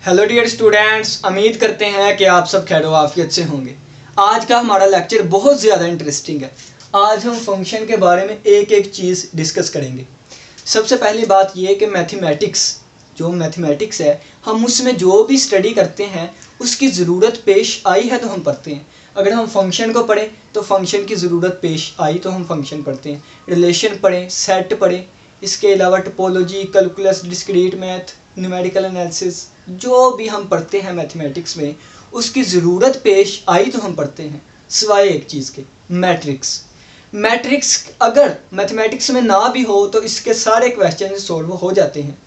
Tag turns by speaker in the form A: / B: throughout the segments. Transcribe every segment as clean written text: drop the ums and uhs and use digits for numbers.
A: Hello dear students, उम्मीद करते हैं कि आप सब खैर आफियत से होंगे। आज का हमारा लेक्चर बहुत ज़्यादा इंटरेस्टिंग है। आज हम फंक्शन के बारे में एक एक चीज़ डिस्कस करेंगे। सबसे पहली बात ये कि मैथमेटिक्स है, हम उसमें जो भी स्टडी करते हैं उसकी ज़रूरत पेश आई है तो हम पढ़ते हैं। अगर हम फंक्शन को पढ़ें तो फंक्शन की ज़रूरत पेश आई तो हम फंक्शन पढ़ते हैं। रिलेशन पढ़ें, सेट पढ़ें, इसके अलावा topology, calculus, discrete math, numerical analysis, जो भी हम पढ़ते हैं मैथमेटिक्स में उसकी ज़रूरत पेश आई तो हम पढ़ते हैं, सिवाय एक चीज़ के, मैट्रिक्स अगर मैथमेटिक्स में ना भी हो तो इसके सारे क्वेश्चन सॉल्व हो जाते हैं।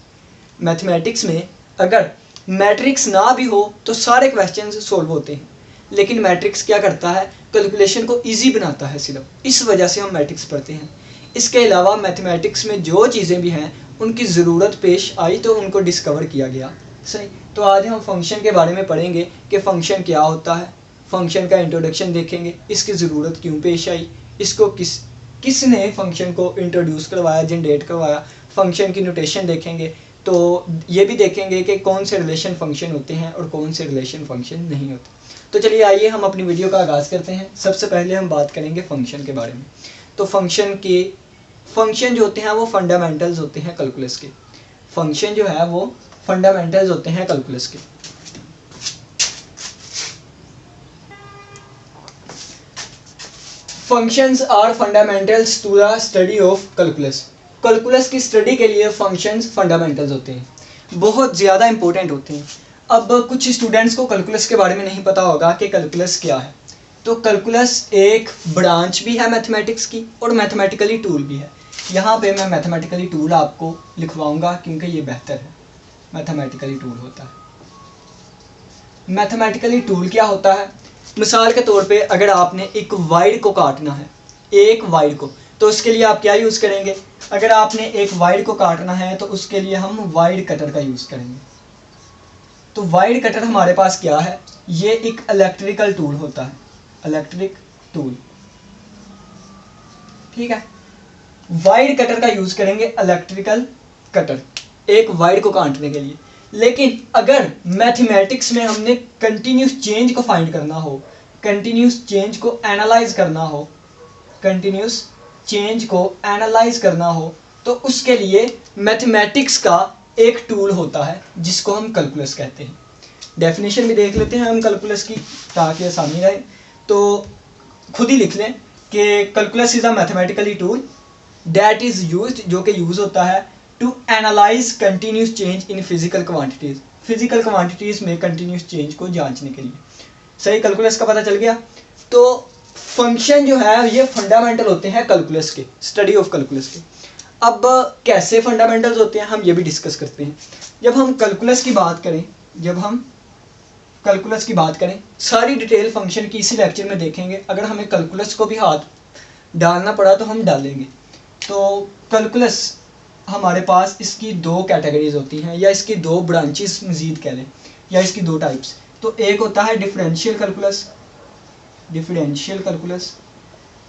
A: मैथमेटिक्स में अगर मैट्रिक्स ना भी हो तो सारे क्वेश्चन सॉल्व होते हैं, लेकिन मैट्रिक्स क्या करता है, कैलकुलेशन को ईजी बनाता है सिर्फ, इस वजह से हम मैट्रिक्स पढ़ते हैं। इसके अलावा मैथमेटिक्स में जो चीज़ें भी हैं उनकी ज़रूरत पेश आई तो उनको डिस्कवर किया गया। सही, तो आज हम फंक्शन के बारे में पढ़ेंगे कि फ़ंक्शन क्या होता है, फंक्शन का इंट्रोडक्शन देखेंगे, इसकी ज़रूरत क्यों पेश आई, इसको किसने फंक्शन को इंट्रोड्यूस करवाया, जनरेट करवाया, फंक्शन की नोटेशन देखेंगे। तो ये भी देखेंगे कि कौन से रिलेशन फंक्शन होते हैं और कौन से रिलेशन फंक्शन नहीं होते। तो चलिए आइए हम अपनी वीडियो का आगाज़ करते हैं। सबसे पहले हम बात करेंगे फंक्शन के बारे में। तो फंक्शन जो होते हैं वो फंडामेंटल्स होते हैं कैलकुलस के। फंक्शन जो है वो फंडामेंटल्स होते हैं कैलकुलस के। Functions are fundamentals to the study of calculus. Calculus की स्टडी के लिए फंक्शंस फंडामेंटल्स होते हैं, बहुत ज़्यादा इंपॉर्टेंट होते हैं। अब कुछ स्टूडेंट्स को कैलकुलस के बारे में नहीं पता होगा कि कैलकुलस क्या है। तो कैलकुलस एक ब्रांच भी है मैथमेटिक्स की और मैथमेटिकली टूल भी है। यहाँ पे मैं मैथमेटिकली टूल आपको लिखवाऊंगा क्योंकि ये बेहतर है। मैथमेटिकली टूल होता है। मैथमेटिकली टूल क्या होता है, मिसाल के तौर पे अगर आपने एक वाइड को काटना है, एक वाइड को, तो उसके लिए आप क्या यूज़ करेंगे। अगर आपने एक वाइड को काटना है तो उसके लिए हम वाइड कटर का यूज़ करेंगे। तो वाइड कटर हमारे पास क्या है, ये एक इलेक्ट्रिकल टूल होता है, इलेक्ट्रिक टूल, ठीक है। वाइड कटर का यूज़ करेंगे, इलेक्ट्रिकल कटर, एक वाइड को काटने के लिए। लेकिन अगर मैथमेटिक्स में हमने कंटिन्यूस चेंज को फाइंड करना हो, कंटिन्यूस चेंज को एनालाइज करना हो, तो उसके लिए मैथमेटिक्स का एक टूल होता है जिसको हम कैलकुलस कहते हैं। डेफिनेशन भी देख लेते हैं हम कैलकुलस की ताकि आसानी रहे। तो खुद ही लिख लें कि calculus is a mathematically tool that is used, जो कि यूज़ होता है to analyse continuous change in physical quantities, physical quantities में कंटिन्यूस चेंज को जांचने के लिए। सही, कैलकुलस का पता चल गया। तो फंक्शन जो है ये फंडामेंटल होते हैं कैलकुलस के, स्टडी ऑफ कैलकुलस के। अब कैसे फंडामेंटल्स होते हैं हम ये भी डिस्कस करते हैं। जब हम कैलकुलस की बात करें, सारी डिटेल फंक्शन की इसी लेक्चर में देखेंगे। अगर हमें कैलकुलस को भी हाथ डालना पड़ा तो हम डालेंगे। तो कैलकुलस हमारे पास इसकी दो कैटेगरीज होती हैं, या इसकी दो ब्रांचेस मज़ीद कह लें, या इसकी दो टाइप्स। तो एक होता है डिफरेंशियल कैलकुलस,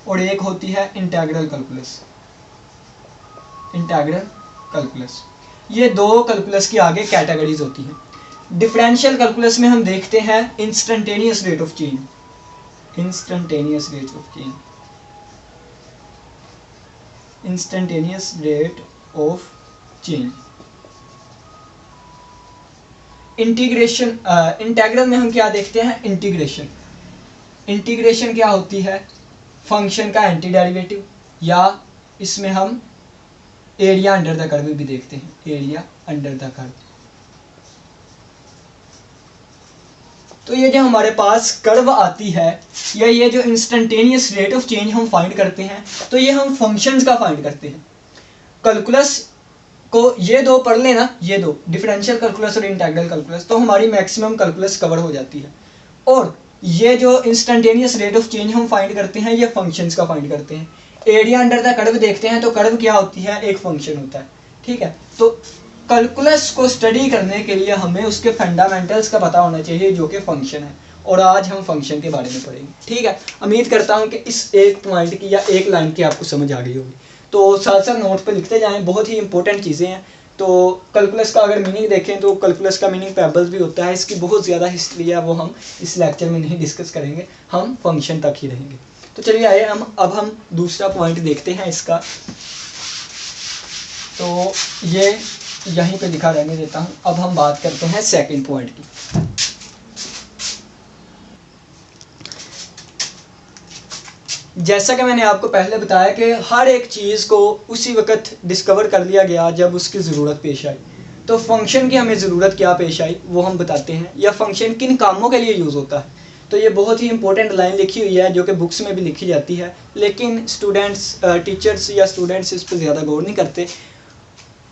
A: और एक होती है इंटीग्रल कैलकुलस। ये दो कैलकुलस की आगे कैटेगरीज होती हैं। डिफरेंशियल कैलकुलस में हम देखते हैं instantaneous rate of change, instantaneous rate of change. Integral में हम क्या देखते हैं, इंटीग्रेशन क्या होती है, फंक्शन का एंटी डेरिवेटिव, या इसमें हम एरिया अंडर द कर्व भी देखते हैं, एरिया अंडर द कर्व। तो ये जो हमारे पास कर्व आती है, या ये जो इंस्टेंटेनियस रेट ऑफ चेंज हम फाइंड करते हैं, तो ये हम फंक्शंस का फाइंड करते हैं। कैलकुलस को ये दो पढ़ लेना, ये दो, डिफरेंशियल कैलकुलस और इंटीग्रल कैलकुलस, तो हमारी मैक्सिमम कैलकुलस कवर हो जाती है। और ये जो इंस्टेंटेनियस रेट ऑफ चेंज हम फाइंड करते हैं, ये फंक्शंस का फाइंड करते हैं। एरिया अंडर द कर्व देखते हैं, तो कर्व क्या होती है, एक फंक्शन होता है, ठीक है। तो कैलकुलस को स्टडी करने के लिए हमें उसके फंडामेंटल्स का पता होना चाहिए, जो कि फंक्शन है। और आज हम फंक्शन के बारे में पढ़ेंगे, ठीक है। उम्मीद करता हूँ कि इस एक पॉइंट की या एक लाइन की आपको समझ आ गई होगी। तो साथ साथ नोट पे लिखते जाएं, बहुत ही इंपॉर्टेंट चीज़ें हैं। तो कैलकुलस का अगर मीनिंग देखें तो कैलकुलस का मीनिंग पेबल्स भी होता है। इसकी बहुत ज़्यादा हिस्ट्री है, वो हम इस लेक्चर में नहीं डिस्कस करेंगे, हम फंक्शन तक ही रहेंगे। तो चलिए आइए हम दूसरा पॉइंट देखते हैं इसका। तो ये यहीं पे लिखा रहने देता हूँ। अब हम बात करते हैं सेकंड पॉइंट की। जैसा कि मैंने आपको पहले बताया कि हर एक चीज़ को उसी वक्त डिस्कवर कर लिया गया जब उसकी ज़रूरत पेश आई। तो फंक्शन की हमें ज़रूरत क्या पेश आई वो हम बताते हैं, या फंक्शन किन कामों के लिए यूज़ होता है। तो ये बहुत ही इंपॉर्टेंट लाइन लिखी हुई है जो कि बुक्स में भी लिखी जाती है, लेकिन स्टूडेंट्स टीचर्स या स्टूडेंट्स इस पर ज़्यादा गौर नहीं करते।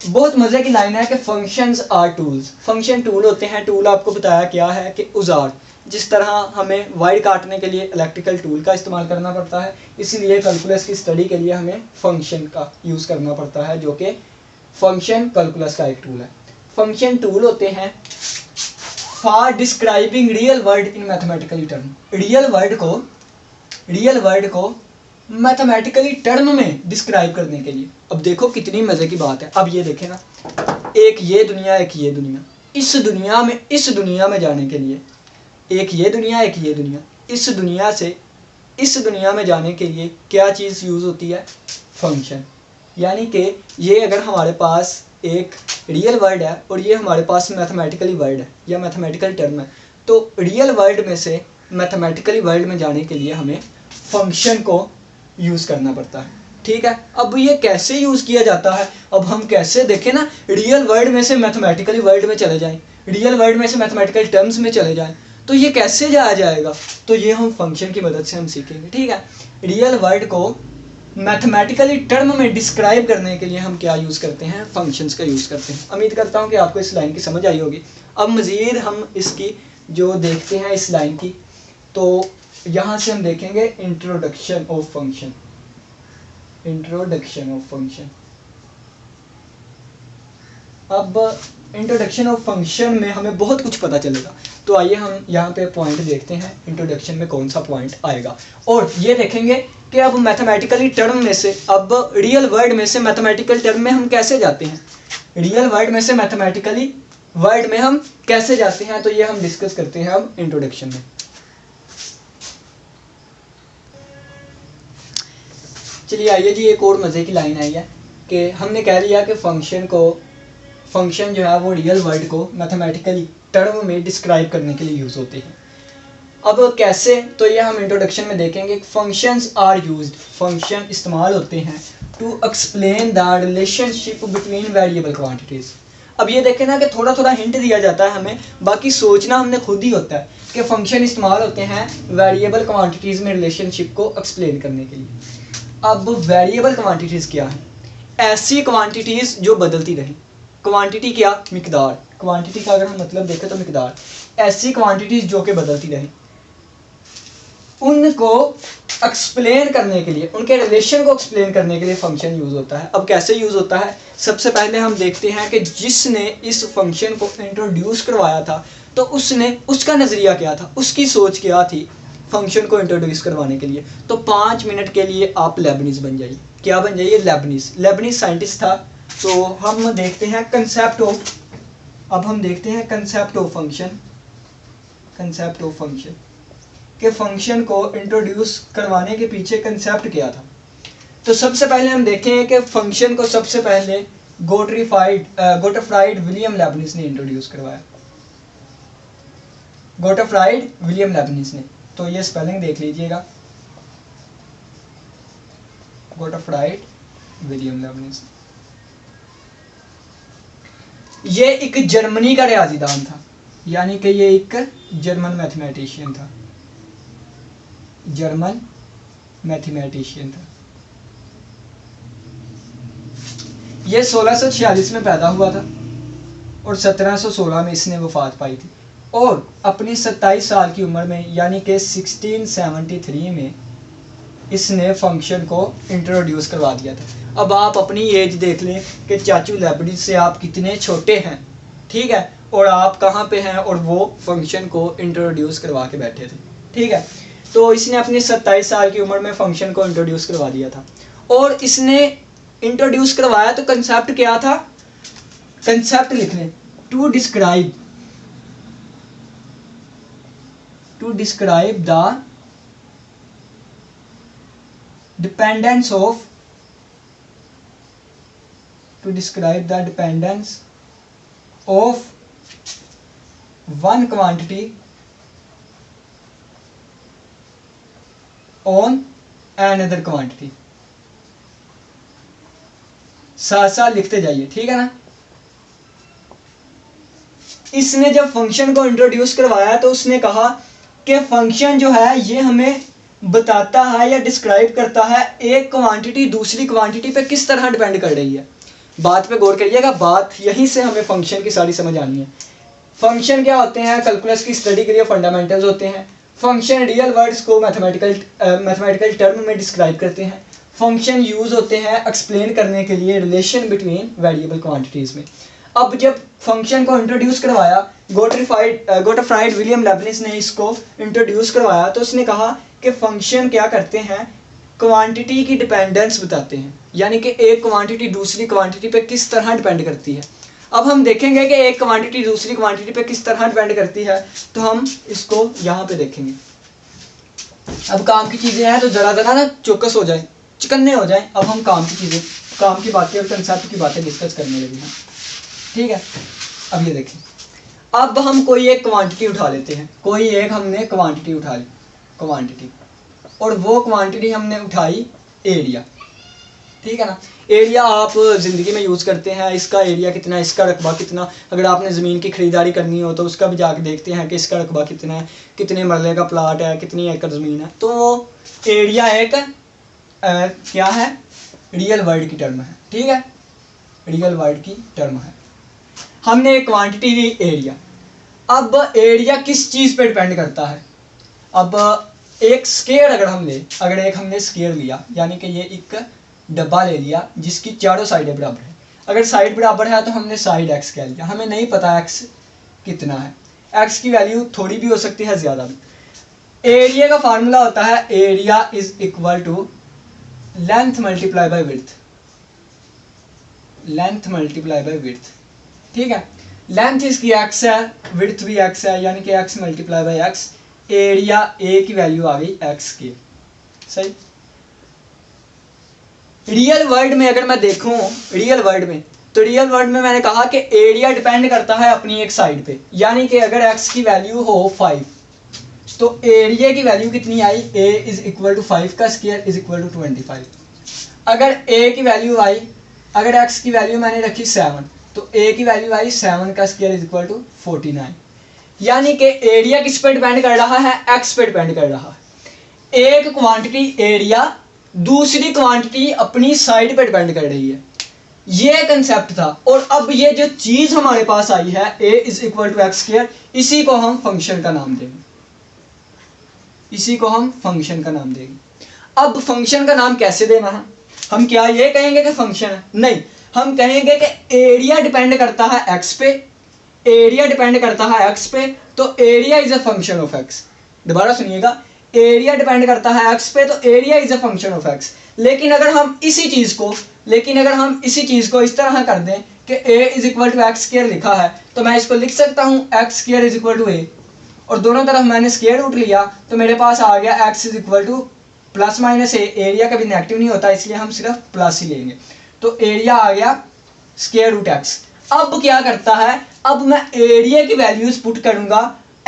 A: बहुत मज़े की लाइन है कि functions are tools. Function tool होते हैं। टूल आपको बताया क्या है कि औजार। जिस तरह हमें वायर काटने के लिए इलेक्ट्रिकल टूल का इस्तेमाल करना पड़ता है, इसीलिए कैलकुलस की स्टडी के लिए हमें फंक्शन का यूज़ करना पड़ता है, जो कि फंक्शन कैलकुलस का एक टूल है। फंक्शन टूल होते हैं for describing real word in mathematically term. Real word को मैथमेटिकली टर्म में डिस्क्राइब करने के लिए। अब देखो कितनी मज़े की बात है। अब ये देखें ना, एक ये दुनिया, एक ये दुनिया। इस दुनिया में जाने के लिए एक ये दुनिया, एक ये दुनिया। इस दुनिया से इस दुनिया में जाने के लिए क्या चीज़ यूज़ होती है? फंक्शन। यानी कि ये अगर हमारे पास एक रियल वर्ड है और ये हमारे पास मैथमेटिकली वर्ड है या मैथमेटिकल टर्म है, तो रियल वर्ड में से मैथमेटिकली वर्ड में जाने के लिए हमें फंक्शन को यूज़ करना पड़ता है। ठीक है, अब ये कैसे यूज़ किया जाता है? अब हम कैसे देखें ना, रियल वर्ड में से मैथमेटिकली वर्ड में चले जाएं, रियल वर्ड में से मैथमेटिकल टर्म्स में चले जाएं, तो ये कैसे जाया जाएगा? तो ये हम फंक्शन की मदद से हम सीखेंगे। ठीक है, रियल वर्ड को मैथमेटिकली टर्म में डिस्क्राइब करने के लिए हम क्या यूज़ करते हैं? फंक्शंस का यूज़ करते हैं। उम्मीद करता हूँ कि आपको इस लाइन की समझ आई होगी। अब मज़ीद हम इसकी जो देखते हैं इस लाइन की, तो यहाँ से हम देखेंगे इंट्रोडक्शन ऑफ फंक्शन। अब इंट्रोडक्शन ऑफ फंक्शन में हमें बहुत कुछ पता चलेगा। तो आइए हम यहाँ पे पॉइंट देखते हैं, इंट्रोडक्शन में कौन सा पॉइंट आएगा। और ये देखेंगे कि अब मैथमेटिकली टर्म में से, अब रियल वर्ड में से मैथमेटिकल टर्म में हम कैसे जाते हैं, रियल वर्ड में से मैथमेटिकली वर्ड में हम कैसे जाते हैं। तो ये हम डिस्कस करते हैं अब इंट्रोडक्शन में। चलिए आइए जी, एक और मज़े की लाइन आई है कि हमने कह लिया कि फंक्शन जो है वो रियल वर्ड को मैथमेटिकली टर्म में डिस्क्राइब करने के लिए यूज़ होते हैं। अब कैसे? तो ये हम इंट्रोडक्शन में देखेंगे। फंक्शंस आर यूज्ड, फंक्शन इस्तेमाल होते हैं to explain the relationship between variable quantities. अब ये देखें ना कि थोड़ा थोड़ा हिंट दिया जाता है हमें, बाकी सोचना हमने खुद ही होता है कि फंक्शन इस्तेमाल होते हैं वेरिएबल क्वांटिटीज़ में रिलेशनशिप को एक्सप्लेन करने के लिए। अब वेरिएबल क्वांटिटीज़ क्या है? ऐसी क्वांटिटीज़ जो बदलती रहें। क्वांटिटी क्या? मिकदार। क्वांटिटी का अगर हम मतलब देखें तो मिकदार। ऐसी क्वांटिटीज़ जो कि बदलती रहें, उनको एक्सप्लेन करने के लिए, उनके रिलेशन को एक्सप्लेन करने के लिए फंक्शन यूज़ होता है। अब कैसे यूज़ होता है? सबसे पहले हम देखते हैं कि जिसने इस फंक्शन को इंट्रोड्यूस करवाया था, तो उसका नज़रिया क्या था, उसकी सोच क्या थी फंक्शन को इंट्रोड्यूस करवाने के लिए। तो 5 मिनट के लिए आप लेबनीज़ बन जाइए। क्या बन जाइए? लेबनीज़ साइंटिस्ट था। तो हम देखते हैं कंसेप्ट ऑफ फंक्शन के फंक्शन को इंट्रोड्यूस करवाने के पीछे कंसेप्ट क्या था। तो सबसे पहले हम देखें कि फंक्शन को सबसे पहले गोटफ्राइड विलियम लेबनीज़ ने इंट्रोड्यूस करवाया। गोटफ्राइड विलियम लेबनीज़ ने, तो ये स्पेलिंग देख लीजिएगा, गोटफ्राइड विलियम लेबनीज़। ये एक जर्मनी का रियाजीदान था, यानी कि ये एक जर्मन मैथमेटिशियन था। ये 1646 में पैदा हुआ था और 1716 में इसने वफात पाई थी। और अपनी 27 साल की उम्र में, यानी कि 1673 में इसने फंक्शन को इंट्रोड्यूस करवा दिया था। अब आप अपनी एज देख लें कि चाचू लेबनीज़ से आप कितने छोटे हैं, ठीक है, और आप कहाँ पे हैं और वो फंक्शन को इंट्रोड्यूस करवा के बैठे थे। ठीक है, तो इसने अपनी 27 साल की उम्र में फंक्शन को इंट्रोड्यूस करवा दिया था। और इसने इंट्रोड्यूस करवाया तो कंसेप्ट क्या था कंसेप्ट लिख लें, to describe the dependence of one quantity on another quantity. साथ साथ लिखते जाइए, ठीक है ना। इसने जब फंक्शन को इंट्रोड्यूस करवाया तो उसने कहा कि फंक्शन जो है ये हमें बताता है या डिस्क्राइब करता है एक क्वांटिटी दूसरी क्वांटिटी पे किस तरह डिपेंड कर रही है। बात पे गौर करिएगा, बात यहीं से हमें फंक्शन की सारी समझ आनी है। फंक्शन क्या होते हैं, कैलकुलस की स्टडी के लिए फंडामेंटल्स होते हैं। फंक्शन रियल वर्ड्स को मैथमेटिकल टर्म में डिस्क्राइब करते हैं। फंक्शन यूज होते हैं एक्सप्लेन करने के लिए रिलेशन बिटवीन वेरिएबल क्वांटिटीज में। अब जब फंक्शन को इंट्रोड्यूस करवाया, गोटफ्राइड विलियम लेबनिज ने इसको इंट्रोड्यूस करवाया तो उसने कहा कि फंक्शन क्या करते हैं, क्वांटिटी की डिपेंडेंस बताते हैं, यानी कि एक क्वांटिटी दूसरी क्वांटिटी पे किस तरह डिपेंड करती है। अब हम देखेंगे कि एक क्वांटिटी दूसरी क्वांटिटी पे किस तरह डिपेंड करती है, तो हम इसको यहाँ पे देखेंगे। अब काम की चीज़ें हैं तो ज़रा ना चौकस हो जाए, चिकन्ने हो जाए। अब हम काम की बातें और कंसेप्ट की बातें डिस्कस करने लगे हैं, ठीक है। अब ये देखें, अब हम कोई एक क्वांटिटी उठा लेते हैं, कोई एक हमने क्वांटिटी उठा ली, क्वांटिटी, और वो क्वांटिटी हमने उठाई एरिया, ठीक है ना। एरिया आप ज़िंदगी में यूज़ करते हैं, इसका एरिया कितना है, इसका रकबा कितना। अगर आपने ज़मीन की ख़रीदारी करनी हो तो उसका भी जाके देखते हैं कि इसका रकबा कितना है, कितने मरले का प्लाट है, कितनी एकड़ ज़मीन है। तो वो एरिया एक क्या है, रियल वर्ड की टर्म है, ठीक है, रियल वर्ड की टर्म है। हमने एक क्वांटिटी ली एरिया। अब एरिया किस चीज़ पे डिपेंड करता है। अब एक स्क्वायर अगर हमने स्क्वायर लिया, यानी कि ये एक डब्बा ले लिया जिसकी चारों साइडें बराबर है। अगर साइड बराबर है तो हमने साइड एक्स कह लिया, हमें नहीं पता एक्स कितना है, एक्स की वैल्यू थोड़ी भी हो सकती है, ज़्यादा भी। एरिया का फार्मूला होता है area is equal to length multiply by width, length multiply by width, ठीक है। लेंथ इसकी एक्स है, विड्थ भी एक्स है, यानी कि x multiply by x. Area A की वैल्यू आ गई एक्स की, सही। रियल वर्ल्ड में अगर मैं देखूं, रियल वर्ल्ड में मैंने कहा कि एरिया डिपेंड करता है अपनी एक साइड पे, यानी कि अगर x की वैल्यू हो 5 तो एरिया की वैल्यू कितनी आई, a इज इक्वल टू 5 का स्क्वायर इज इक्वल टू 25। अगर a की वैल्यू आई, अगर x की वैल्यू मैंने रखी 7 तो a की वैल्यू आई 7 का स्क्वायर इज इक्वल टू 49। यानी कि एरिया किस पे डिपेंड कर रहा है, x पे डिपेंड कर रहा है। एक क्वांटिटी एरिया दूसरी क्वांटिटी अपनी साइड पे डिपेंड कर रही है, ये कंसेप्ट था। और अब ये जो चीज हमारे पास आई है a is equal to x square, इसी को हम फंक्शन का नाम देंगे, इसी को हम फंक्शन का नाम देंगे। अब फंक्शन का नाम कैसे देना है, हम क्या ये कहेंगे कि फंक्शन है, नहीं, हम कहेंगे कि एरिया डिपेंड करता है एक्स पे, एरिया डिपेंड करता है एक्स पे, तो area is a function of x. दोबारा सुनिएगा, एरिया डिपेंड करता है एक्स पे तो area is a function of x. लेकिन अगर हम इसी चीज को इस तरह कर दें कि a is equal to x square लिखा है, तो मैं इसको लिख सकता हूँ x square is equal to a, और दोनों तरफ मैंने स्क्वायर रूट लिया तो मेरे पास आ गया x is equal two plus minus a। Area कभी नेगेटिव नहीं होता, इसलिए हम सिर्फ प्लस ही लेंगे, तो एरिया आ गया स्क्वायर रूट एक्स। अब क्या करता है, अब मैं एरिया की वैल्यूज पुट करूंगा,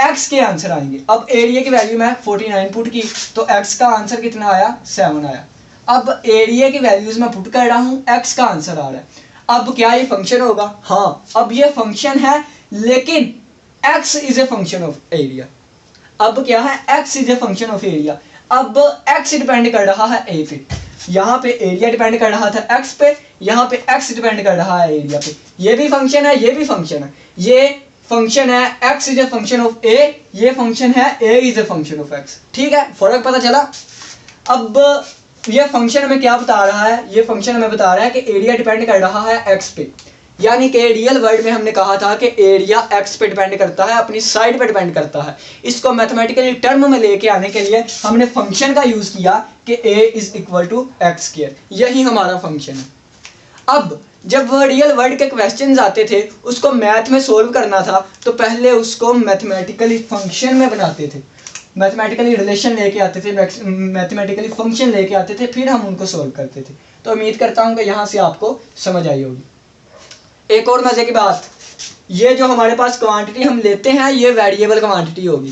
A: x के आंसर आएंगे। अब एरिया की वैल्यू मैं 49 पुट की तो x का आंसर कितना आया, 7 आया। अब एरिया की वैल्यूज मैं पुट कर रहा हूँ, x का आंसर आ रहा है। अब क्या ये फंक्शन होगा, हाँ, अब ये फंक्शन है, लेकिन x is a function of area. अब क्या है, x is a function of area. अब x डिपेंड कर रहा है a पे, यहाँ पे एरिया डिपेंड कर रहा था x पे, यहाँ पे x डिपेंड कर रहा है एरिया पे। ये भी फंक्शन है, ये भी फंक्शन है, ये फंक्शन है x is a function of a, ये फंक्शन है a is a function of x, ठीक है, फर्क पता चला। अब ये फंक्शन हमें क्या बता रहा है, ये फंक्शन हमें बता रहा है कि एरिया डिपेंड कर रहा है x पे, यानी कि रियल वर्ल्ड में हमने कहा था कि एरिया x पे डिपेंड करता है, अपनी साइड पे डिपेंड करता है। इसको मैथमेटिकली टर्म में लेके आने के लिए हमने फंक्शन का यूज किया कि a is equal to x square, यही हमारा फंक्शन है। अब जब वो रियल वर्ल्ड के क्वेश्चंस आते थे उसको मैथ में सोल्व करना था तो पहले उसको मैथमेटिकली फंक्शन में बनाते थे, मैथमेटिकली रिलेशन लेके आते थे, मैथमेटिकली फंक्शन लेके आते थे, फिर हम उनको सोल्व करते थे। तो उम्मीद करता हूँ कि यहाँ से आपको समझ आई होगी। एक और मज़े की बात, ये जो हमारे पास क्वांटिटी हम लेते हैं ये वेरिएबल क्वांटिटी होगी,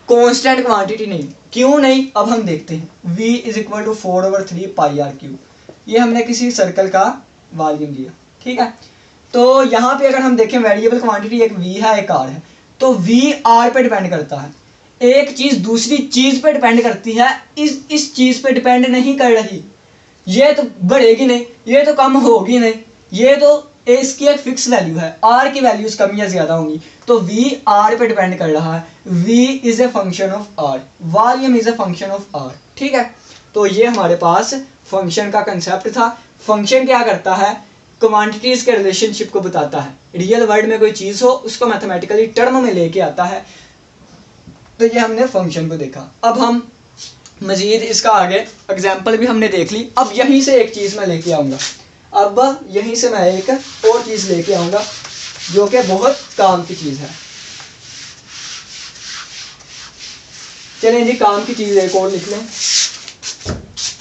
A: कांस्टेंट क्वांटिटी नहीं। क्यों नहीं, अब हम देखते हैं। v is equal to 4/3 pi r cube, ये हमने किसी सर्कल का वॉल्यूम लिया, ठीक है। तो यहाँ पे अगर हम देखें वेरिएबल क्वांटिटी एक v है एक r है, तो v r पे डिपेंड करता है। एक चीज़ दूसरी चीज़ पे डिपेंड करती है, इस चीज़ पे डिपेंड नहीं कर रही। ये तो बढ़ेगी नहीं, ये तो कम होगी नहीं, ये तो इसकी एक फिक्स वैल्यू है, r की वैल्यूज कम या ज़्यादा होंगी, तो v r पे डिपेंड कर रहा है। v is a function of r, volume is a function of r, ठीक है। तो ये हमारे पास फंक्शन का कंसेप्ट था। फंक्शन क्या करता है, क्वांटिटीज़ के रिलेशनशिप को बताता है। रियल वर्ल्ड में कोई चीज़ हो उसको मैथमेटिकली टर्म में लेके आता है। तो ये हमने फंक्शन को देखा। अब हम मज़ीद इसका आगे एग्जाम्पल भी हमने देख ली। अब यहीं से एक चीज़ मैं लेके आऊँगा, अब यहीं से मैं एक और चीज़ लेके आऊँगा जो कि बहुत काम की चीज़ है। चलें जी, काम की चीज़ एक और लिख लें।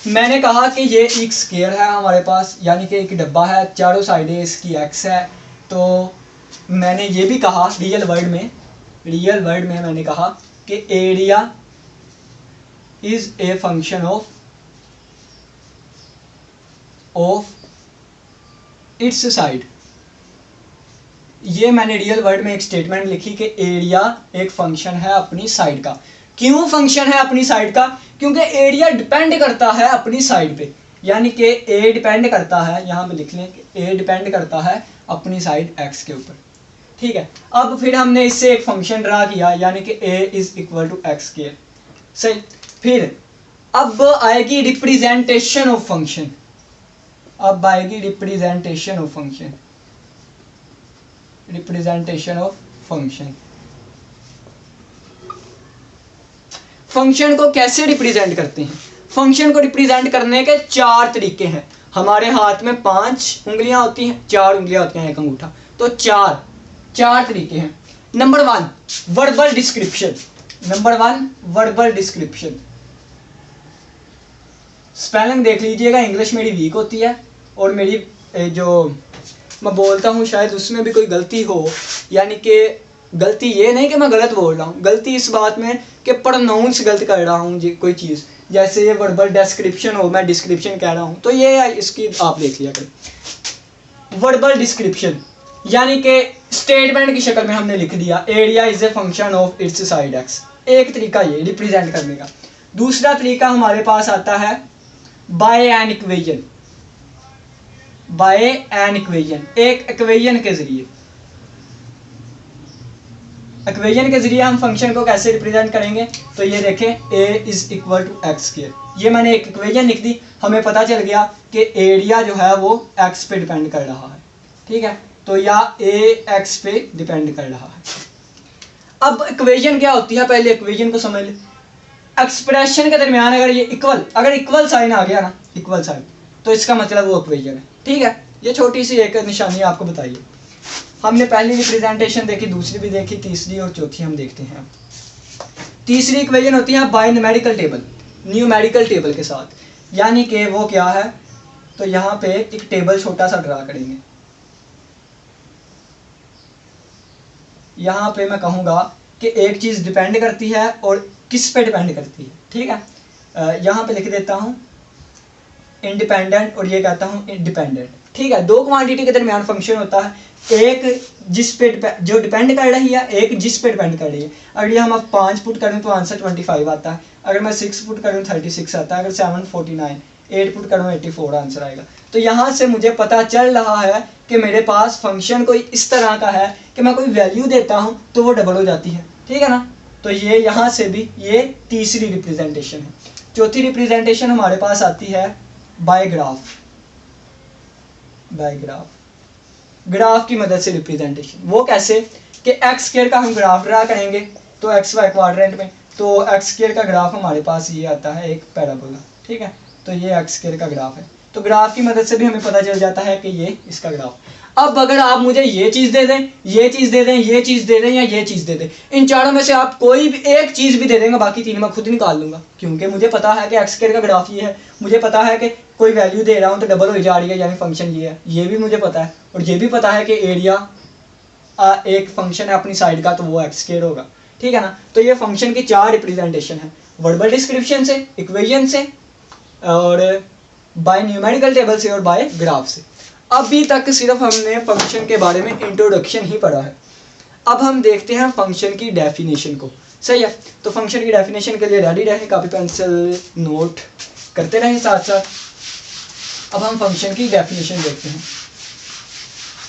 A: मैंने कहा कि ये एक स्क्वायर है हमारे पास, यानी कि एक डब्बा है, चारों साइडें इसकी एक्स है। तो मैंने ये भी कहा रियल वर्ल्ड में मैंने कहा कि area is a function of its side. ये मैंने रियल वर्ल्ड में एक स्टेटमेंट लिखी कि एरिया एक फंक्शन है अपनी साइड का। क्यों फंक्शन है अपनी साइड का? क्योंकि एरिया डिपेंड करता है अपनी साइड पे, यानी कि ए डिपेंड करता है, यहाँ पे लिख लें कि ए डिपेंड करता है अपनी साइड एक्स के ऊपर, ठीक है। अब फिर हमने इससे एक फंक्शन ड्रा किया, यानी कि A is equal to x square, सही। फिर अब आएगी रिप्रेजेंटेशन ऑफ फंक्शन, अब आएगी रिप्रेजेंटेशन ऑफ फंक्शन। फंक्शन को कैसे रिप्रेजेंट करते हैं? फंक्शन को रिप्रेजेंट करने के 4 तरीके हैं। हमारे हाथ में 5 उंगलियां होती हैं, 4 उंगलियां होती हैं, एक अंगूठा, तो 4 तरीके हैं। Number 1 verbal description. स्पेलिंग देख लीजिएगा, इंग्लिश मेरी वीक होती है और मेरी जो मैं बोलता हूँ शायद उसमें भी कोई गलती हो, यानी कि गलती ये नहीं कि मैं गलत बोल रहा हूँ, गलती इस बात में कि प्रोनाउंस गलत कर रहा हूँ कोई चीज़, जैसे ये वर्बल डिस्क्रिप्शन हो, मैं डिस्क्रिप्शन कह रहा हूँ, तो ये इसकी आप देख लिया करें। वर्बल डिस्क्रिप्शन यानी कि स्टेटमेंट की शक्ल में हमने लिख दिया area is a function of its side x, एक तरीका ये रिप्रेजेंट करने का। दूसरा तरीका हमारे पास आता है बाय एन इक्वेशन, एक इक्वेशन के जरिए हम फंक्शन को कैसे रिप्रेजेंट करेंगे, तो ये देखें A is equal to x square, ये मैंने एक इक्वेशन लिख दी, हमें पता चल गया कि एरिया जो है वो एक्स पे डिपेंड कर रहा है, ठीक है। तो या ए एक्स पे डिपेंड कर रहा है। अब इक्वेशन क्या होती है, पहले इक्वेशन को समझ ले। एक्सप्रेशन के दरमियान अगर इक्वल साइन आ गया ना, इक्वल साइन, तो इसका मतलब वो इक्वेशन है, ठीक है। ये छोटी सी एक निशानी आपको बताइए। हमने पहली रिप्रेजेंटेशन देखी, दूसरी भी देखी, तीसरी और चौथी हम देखते हैं। तीसरी इक्वेशन होती है बाय न्यूमेरिकल टेबल के साथ, यानी कि वो क्या है, तो यहाँ पे एक टेबल छोटा सा ड्रा करेंगे। यहाँ पे मैं कहूँगा कि एक चीज़ डिपेंड करती है और किस पे डिपेंड करती है, ठीक है। यहाँ पे लिख देता हूँ इंडिपेंडेंट और ये कहता हूँ इंडिपेंडेंट, ठीक है। 2 क्वांटिटी के दरमियान फंक्शन होता है, एक जिस पे जो डिपेंड कर रही है, एक जिस पे डिपेंड कर रही है। अगर ये हम अब 5 पुट करूँ तो आंसर 25 आता है, अगर मैं 6 पुट करूँ 36 आता है, अगर 7 49, 8 पुट करूँ 84 आंसर आएगा। तो यहाँ से मुझे पता चल रहा है कि मेरे पास फंक्शन कोई इस तरह का है कि मैं कोई वैल्यू देता हूँ तो वो डबल हो जाती है, ठीक है ना। तो ये यहाँ से भी ये तीसरी रिप्रेजेंटेशन है। चौथी रिप्रेजेंटेशन हमारे पास आती है बाय ग्राफ की मदद से रिप्रेजेंटेशन। वो कैसे कि एक्स स्क्वायर का हम ग्राफ ड्रा करेंगे, तो एक्स वाई क्वाड्रेंट में, तो एक्स स्क्वायर का ग्राफ हमारे पास ये आता है एक पैराबोला, ठीक है। तो ये एक्स स्क्वायर का ग्राफ है, तो ग्राफ की मदद से भी हमें पता चल जाता है कि ये इसका ग्राफ। अब अगर आप मुझे ये चीज़ दे दें, ये चीज़ दे दें, ये चीज़ दे दें या ये चीज़ दे दें, इन चारों में से आप कोई भी एक चीज़ भी दे देंगे, बाकी तीन मैं खुद निकाल लूँगा, क्योंकि मुझे पता है कि एक्स स्क्वायर का ग्राफ ये है, मुझे पता है कि कोई वैल्यू दे रहा हूँ तो डबल हो जा रही है, यानी फंक्शन ये है, ये भी मुझे पता है, और ये भी पता है कि एरिया एक फंक्शन है अपनी साइड का, तो वो एक्स स्क्वायर होगा, ठीक है ना। तो ये फंक्शन की चार रिप्रेजेंटेशन है, वर्बल डिस्क्रिप्शन से, इक्वेशन से, और बाय न्यूमेरिकल टेबल से, और बाय ग्राफ से। अभी तक सिर्फ हमने फंक्शन के बारे में इंट्रोडक्शन ही पढ़ा है। अब हम देखते हैं फंक्शन की डेफिनेशन को, सही है। तो फंक्शन की डेफिनेशन के लिए रेडी रहें, कॉपी पेंसिल नोट करते रहें साथ साथ। अब हम फंक्शन की डेफिनेशन देखते हैं।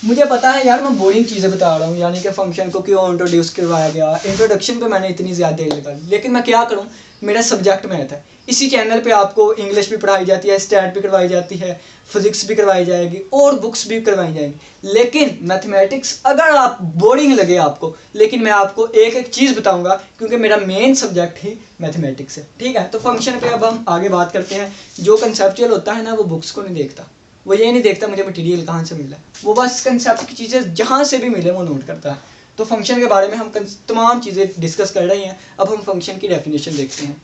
A: मुझे पता है यार मैं बोरिंग चीज़ें बता रहा हूँ, यानी कि फंक्शन को क्यों इंट्रोड्यूस करवाया गया, इंट्रोडक्शन पे मैंने इतनी ज़्यादा देर लगा दी, लेकिन मैं क्या करूँ, मेरा सब्जेक्ट मैथ है। इसी चैनल पे आपको इंग्लिश भी पढ़ाई जाती है, स्टैट भी करवाई जाती है, फिजिक्स भी करवाई जाएगी, और बुक्स भी करवाई जाएंगी। लेकिन मैथमेटिक्स अगर आप बोरिंग लगे आपको, लेकिन मैं आपको एक एक चीज़ बताऊँगा, क्योंकि मेरा मेन सब्जेक्ट ही मैथमेटिक्स है, ठीक है। तो फंक्शन पर अब हम आगे बात करते हैं। जो कंसेप्चुअल होता है ना, वो बुक्स को नहीं देखता, वो ये नहीं देखता मुझे मटेरियल कहाँ से मिला, वो बस कंसेप्ट की चीज़ें जहाँ से भी मिले वो नोट करता है। तो फंक्शन के बारे में हम तमाम चीज़ें डिस्कस कर रहे हैं। अब हम फंक्शन की डेफिनेशन देखते हैं।